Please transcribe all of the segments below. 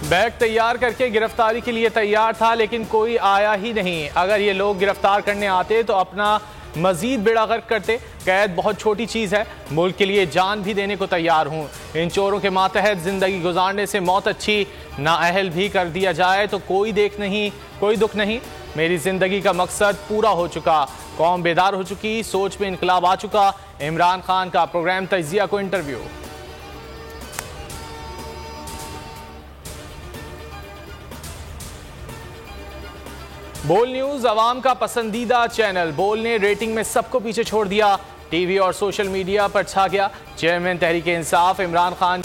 Bag तैयार करके गिरफ्तारी के लिए तैयार था, लेकिन कोई आया ही नहीं। अगर ये लोग गिरफ्तार करने आते तो अपना मजीद बेड़ा गर्क करते। कैद बहुत छोटी चीज़ है, मुल्क के लिए जान भी देने को तैयार हूँ। इन चोरों के मातहत जिंदगी गुजारने से मौत अच्छी। नाअहल भी कर दिया जाए तो कोई दुख नहीं। मेरी जिंदगी का मकसद पूरा हो चुका, कौम बेदार हो चुकी, सोच में इनकलाब आ चुका। इमरान खान का प्रोग्राम तजिया को इंटरव्यू। बोल न्यूज अवाम का पसंदीदा चैनल। बोल ने रेटिंग में सबको पीछे छोड़ दिया, टीवी और सोशल मीडिया पर छा गया। चेयरमैन तहरीक इंसाफ इमरान खान।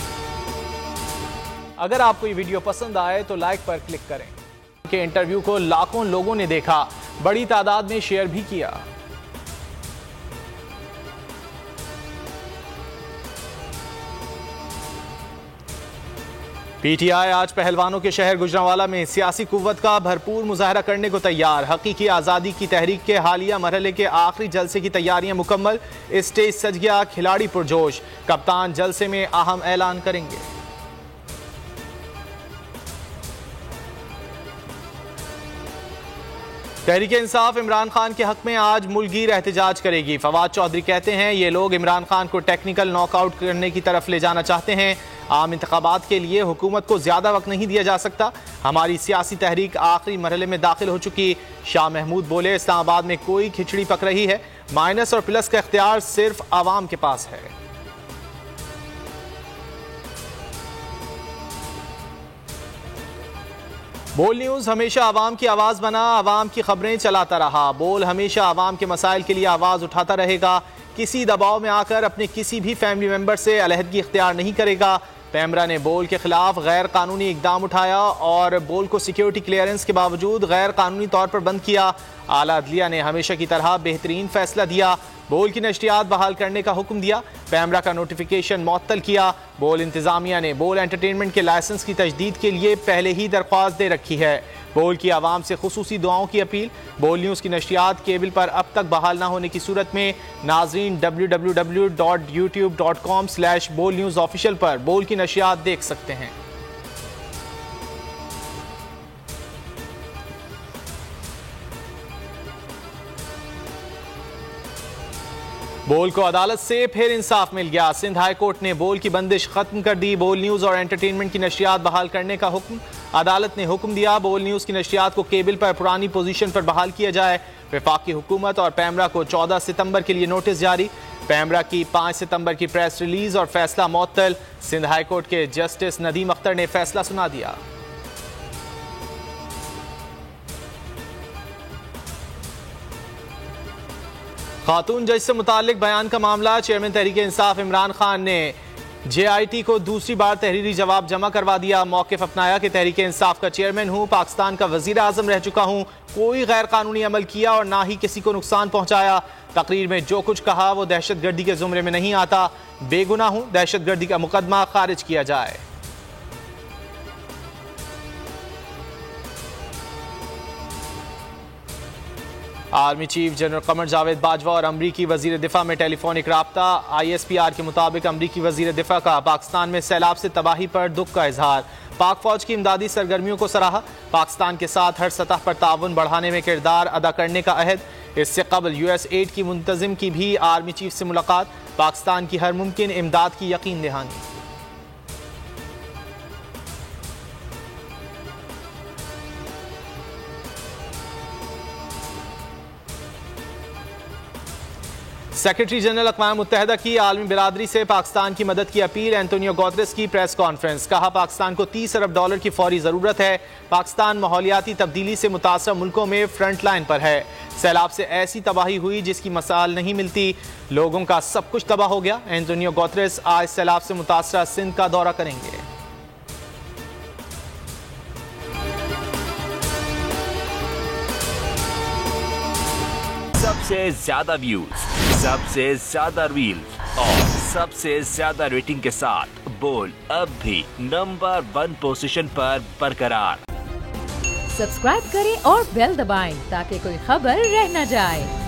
अगर आपको ये वीडियो पसंद आए तो लाइक पर क्लिक करें। के इंटरव्यू को लाखों लोगों ने देखा, बड़ी तादाद में शेयर भी किया। पीटीआई आज पहलवानों के शहर गुजरांवाला में सियासी कुव्वत का भरपूर मुजाहरा करने को तैयार। हकीकी आज़ादी की तहरीक के हालिया मरहले के आखिरी जलसे की तैयारियां मुकम्मल। स्टेज सज गया, खिलाड़ी पुरजोश। कप्तान जलसे में अहम ऐलान करेंगे। तहरीक इंसाफ इमरान खान के हक में आज मुल्कगीर एहतजाज करेगी। फवाद चौधरी कहते हैं ये लोग इमरान खान को टेक्निकल नॉकआउट करने की तरफ ले जाना चाहते हैं। आम इंतखाबात के लिए हुकूमत को ज्यादा वक्त नहीं दिया जा सकता। हमारी सियासी तहरीक आखिरी मरहले में दाखिल हो चुकी। शाह महमूद बोले इस्लामाबाद में कोई खिचड़ी पक रही है, माइनस और प्लस का इख्तियार सिर्फ आवाम के पास है। बोल न्यूज हमेशा आवाम की आवाज बना, आवाम की खबरें चलाता रहा। बोल हमेशा आवाम के मसाइल के लिए आवाज उठाता रहेगा। किसी दबाव में आकर अपने किसी भी फैमिली मेंबर से अलहदगी इख्तियार नहीं करेगा। पैमरा ने बोल के खिलाफ गैर कानूनी इकदाम उठाया और बोल को सिक्योरिटी क्लियरेंस के बावजूद गैर कानूनी तौर पर बंद किया। आला अदलिया ने हमेशा की तरह बेहतरीन फैसला दिया। बोल की नशरियात बहाल करने का हुक्म दिया। पैमरा का नोटिफिकेशन मुअत्तल किया। बोल इंतजामिया ने बोल एंटरटेनमेंट के लाइसेंस की तजदीद के लिए पहले ही दरख्वास्त दे रखी है। बोल की आवाम से खुसूसी दुआओं की अपील। बोल न्यूज़ की नशरियात केबल पर अब तक बहाल ना होने की सूरत में नाज़रीन www.youtube.com/bolnewsofficial पर बोल की नशरियात देख सकते हैं। बोल को अदालत से फिर इंसाफ मिल गया। सिंध हाई कोर्ट ने बोल की बंदिश खत्म कर दी। बोल न्यूज़ और एंटरटेनमेंट की नशरियात बहाल करने का हुक्म। अदालत ने हुक्म दिया बोल न्यूज़ की नशरियात को केबल पर पुरानी पोजीशन पर बहाल किया जाए। वफाकी हुकूमत और पैमरा को 14 सितंबर के लिए नोटिस जारी। पैमरा की 5 सितंबर की प्रेस रिलीज और फैसला मुअत्तल। सिंध हाई कोर्ट के जस्टिस नदीम अख्तर ने फैसला सुना दिया। खातून जज से मुताल्लिक बयान का मामला। चेयरमैन तहरीक इंसाफ इमरान खान ने JIT को दूसरी बार तहरीरी जवाब जमा करवा दिया। मौक़िफ़ अपनाया कि तहरीक इंसाफ का चेयरमैन हूँ, पाकिस्तान का वज़ीर आज़म रह चुका हूँ, कोई गैर कानूनी अमल किया और ना ही किसी को नुकसान पहुँचाया। तकरीर में जो कुछ कहा वो दहशत गर्दी के ज़ुमरे में नहीं आता। बेगुनाह हूँ, दहशत गर्दी का मुकदमा खारिज किया जाए। Army chief general Qamar Javed Bajwa और अमरीकी वजीर दिफा में टेलीफोनिक राब्ता। ISPR के मुताबिक अमरीकी वजीर दिफा का पाकिस्तान में सैलाब से तबाही पर दुख का इजहार। पाक फौज की इमदादी सरगर्मियों को सराहा। पाकिस्तान के साथ हर सतह पर ताउन बढ़ाने में किरदार अदा करने का अहद। इससे कबल US एड की मुंतजिम की भी आर्मी चीफ से मुलाकात। पाकिस्तान की हर मुमकिन इमदाद की यकीन दहानी। सेक्रेटरी जनरल अक़वाम मुत्तहिदा की आलमी बिरादरी से पाकिस्तान की मदद की अपील। एंटोनियो गुतेरेस की प्रेस कॉन्फ्रेंस। कहा पाकिस्तान को $30 अरब की फौरी ज़रूरत है। पाकिस्तान माहौलियाती तब्दीली से मुतासर मुल्कों में फ्रंट लाइन पर है। सैलाब से ऐसी तबाही हुई जिसकी मिसाल नहीं मिलती। लोगों का सब कुछ तबाह हो गया। एंटोनियो गुतेरेस आज सैलाब से मुतासरा सिंध का दौरा करेंगे। सबसे ज्यादा व्यूज, सबसे ज्यादा रील्स और सबसे ज्यादा रेटिंग के साथ बोल अब भी नंबर 1 पोजीशन पर बरकरार। सब्सक्राइब करें और बेल दबाएं ताकि कोई खबर रह न जाए।